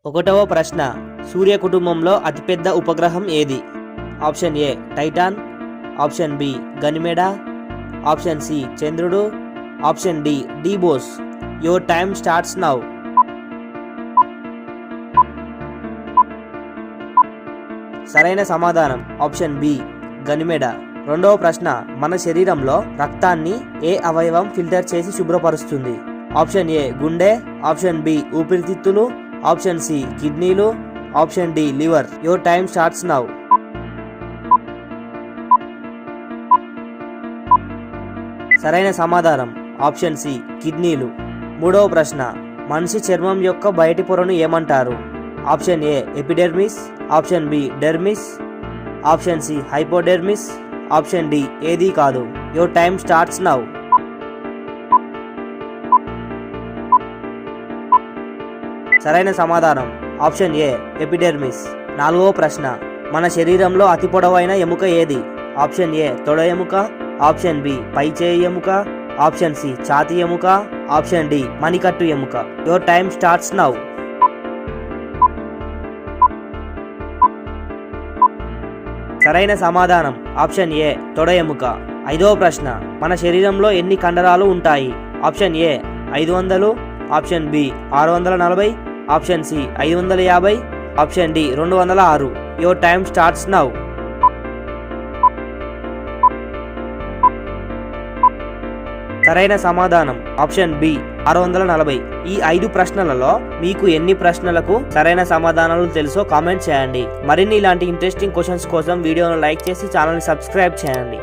ఒకటవ ప్రశ్న, సూర్య కుటుంబంలో అతిపెద్ద ఉపగ్రహం ఏది? Option A Titan, option B Ganymede, option C చంద్రుడు, option D Deimos. Your time starts now. సరైన సమాధానం ఆప్షన్ బి గనిమెడ. రెండవ ప్రశ్న, మన శరీరంలో రక్తాన్ని ఏ అవయవం ఫిల్టర్ చేసి శుభ్రపరుస్తుంది? ఆప్షన్ ఏ గుండె, ఆప్షన్ బి ఊపిరితిత్తులు, ఆప్షన్ సి కిడ్నీలు, option D liver. Your time starts now. సరైన సమాధానం ఆప్షన్ సి కిడ్నీలు. మూడవ ప్రశ్న, మనిషి చర్మం యొక్క బయటి పొరను ఏమంటారు? Option A epidermis, option B dermis, option C hypodermis, option D ఏదీ కాదు. Your time starts now. సరైన సమాధానం ఆప్షన్ ఏ ఎపిడెర్మిస్. నాలుగవ ప్రశ్న, మన శరీరంలో అతి పొడవైన ఎముక ఏది? ఆప్షన్ ఏ తొడ ఎముక, ఆప్షన్ బి పై చేయి ఎముక, ఆప్షన్ సి ఛాతీ ఎముక, ఆప్షన్ డి మణికట్టు ఎముక. Your time starts now. సరైన సమాధానం ఆప్షన్ ఏ తొడ ఎముక. ఐదవ ప్రశ్న, మన శరీరంలో ఎన్ని కండరాలు ఉంటాయి? Option A 500, option B 640, option C 550, option D 206. Your time starts now. సరైన సమాధానం ఆప్షన్ బి 640. ఈ 5 ప్రశ్నలలో మీకు ఎన్ని ప్రశ్నలకు సరైన సమాధానాలు తెలుసో కామెంట్ చేయండి. మరిన్ని ఇలాంటి ఇంట్రెస్టింగ్ క్వశ్చన్స్ కోసం వీడియోను లైక్ చేసి ఛానల్ని సబ్స్క్రైబ్ చేయండి.